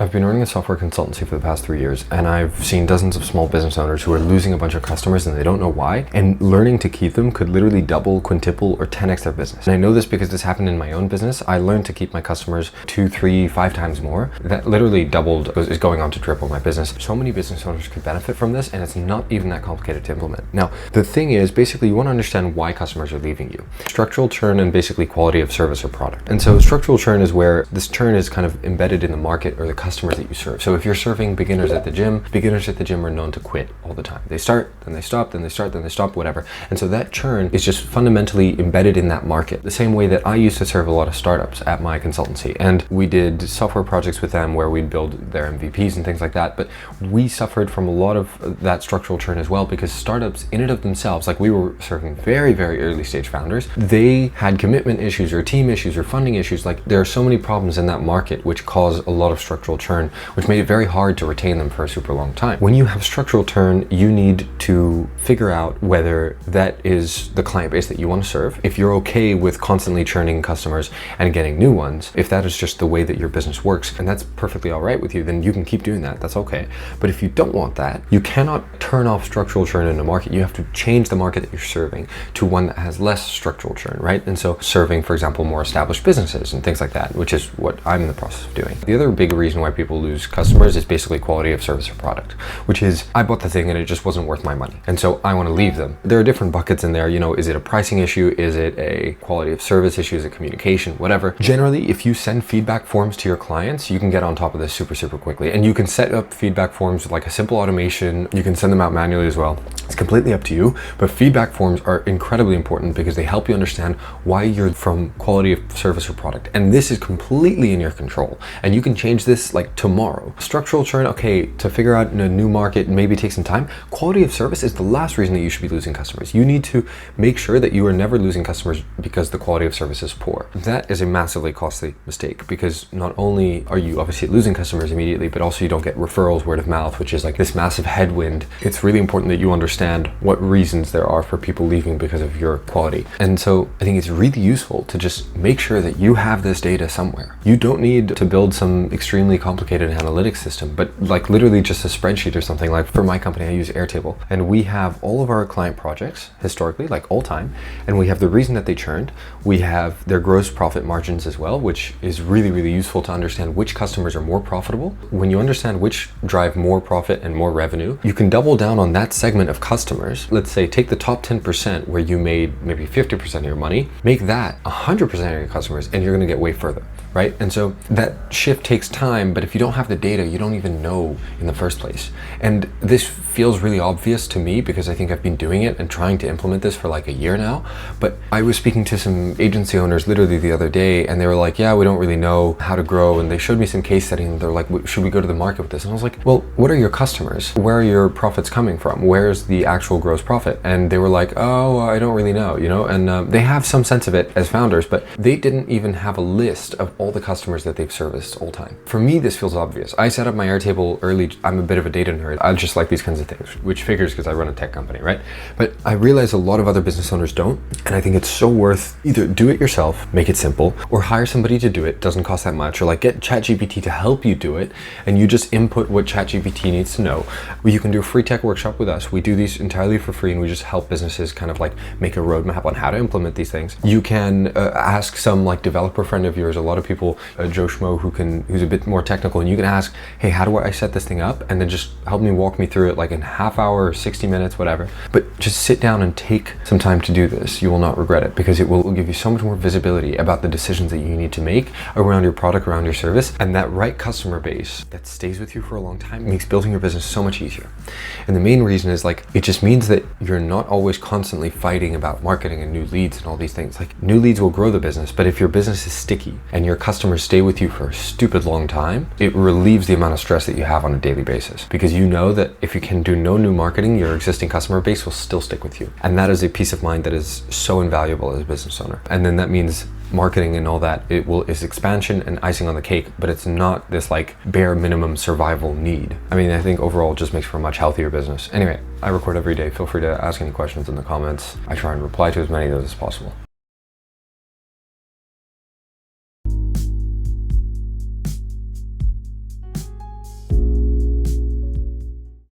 I've been running a software consultancy for the past 3 years, and I've seen dozens of small business owners who are losing a bunch of customers and they don't know why, and learning to keep them could literally double, quintuple, or 10x their business. And I know this because this happened in my own business. I learned to keep my customers 2, 3, 5 times more. That literally doubled, is going on to triple my business. So many business owners could benefit from this, and it's not even that complicated to implement. Now, the thing is, basically, you want to understand why customers are leaving you. Structural churn and basically quality of service or product. And so structural churn is where this churn is kind of embedded in the market or the customers that you serve. So if you're serving beginners at the gym are known to quit all the time. They start, then they stop, then they start, then they stop, whatever. And so that churn is just fundamentally embedded in that market. The same way that I used to serve a lot of startups at my consultancy, and we did software projects with them where we'd build their MVPs and things like that. But we suffered from a lot of that structural churn as well, because startups in and of themselves, like we were serving very, very early stage founders, they had commitment issues or team issues or funding issues. Like there are so many problems in that market which cause a lot of structural churn, which made it very hard to retain them for a super long time. When you have structural churn, you need to figure out whether that is the client base that you want to serve. If you're okay with constantly churning customers and getting new ones, if that is just the way that your business works, and that's perfectly all right with you, then you can keep doing that. That's okay. But if you don't want that, you cannot turn off structural churn in the market. You have to change the market that you're serving to one that has less structural churn, right? And so serving, for example, more established businesses and things like that, which is what I'm in the process of doing. The other big reason why people lose customers is basically quality of service or product, which is I bought the thing and it just wasn't worth my money. And so I want to leave them. There are different buckets in there. You know, is it a pricing issue? Is it a quality of service issue? Is it communication? Whatever. Generally, if you send feedback forms to your clients, you can get on top of this super, super quickly. And you can set up feedback forms with like a simple automation. You can send them out manually as well. It's completely up to you, but feedback forms are incredibly important because they help you understand why you're from quality of service or product. And this is completely in your control. And you can change this like tomorrow. Structural churn, okay, to figure out in a new market, maybe take some time. Quality of service is the last reason that you should be losing customers. You need to make sure that you are never losing customers because the quality of service is poor. That is a massively costly mistake because not only are you obviously losing customers immediately, but also you don't get referrals, word of mouth, which is like this massive headwind. It's really important that you understand what reasons there are for people leaving because of your quality. And so I think it's really useful to just make sure that you have this data somewhere. You don't need to build some extremely complicated analytics system, but like literally just a spreadsheet or something. Like for my company, I use Airtable, and we have all of our client projects historically, like all time, and we have the reason that they churned. We have their gross profit margins as well, which is really, really useful to understand which customers are more profitable. When you understand which drive more profit and more revenue, you can double down on that segment of customers. Let's say take the top 10% where you made maybe 50% of your money, make that 100% of your customers, and you're going to get way further, right? And so that shift takes time, but if you don't have the data, you don't even know in the first place. And this feels really obvious to me because I think I've been doing it and trying to implement this for like a year now. But I was speaking to some agency owners literally the other day, and they were like, yeah, we don't really know how to grow. And they showed me some case studies, and they're like, should we go to the market with this? And I was like, well, what are your customers? Where are your profits coming from? Where's the actual gross profit? And they were like, oh, I don't really know, you know? And they have some sense of it as founders, but they didn't even have a list of all the customers that they've serviced all time. For me, this feels obvious. I set up my Airtable early. I'm a bit of a data nerd. I just like these kinds of things, which figures because I run a tech company, right? But I realize a lot of other business owners don't. And I think it's so worth either do it yourself, make it simple, or hire somebody to do it. Doesn't cost that much. Or like get ChatGPT to help you do it. And you just input what ChatGPT needs to know. Well, you can do a free tech workshop with us. We do these entirely for free, and we just help businesses kind of like make a roadmap on how to implement these things. You can ask some like developer friend of yours. A lot of people, Joe Schmo, who's a bit more technical, and you can ask, hey, how do I set this thing up? And then just help me walk me through it like in half hour, 60 minutes, whatever. But just sit down and take some time to do this. You will not regret it because it will give you so much more visibility about the decisions that you need to make around your product, around your service, and that right customer base that stays with you for a long time makes building your business so much easier. And the main reason is like, it just means that you're not always constantly fighting about marketing and new leads and all these things. Like new leads will grow the business, but if your business is sticky and your customers stay with you for a stupid long time, it relieves the amount of stress that you have on a daily basis because you know that if you can do no new marketing, your existing customer base will still stick with you. And that is a peace of mind that is so invaluable as a business owner. And then that means marketing and all that, is expansion and icing on the cake, but it's not this like bare minimum survival need. I mean, I think overall it just makes for a much healthier business. Anyway, I record every day. Feel free to ask any questions in the comments. I try and reply to as many of those as possible.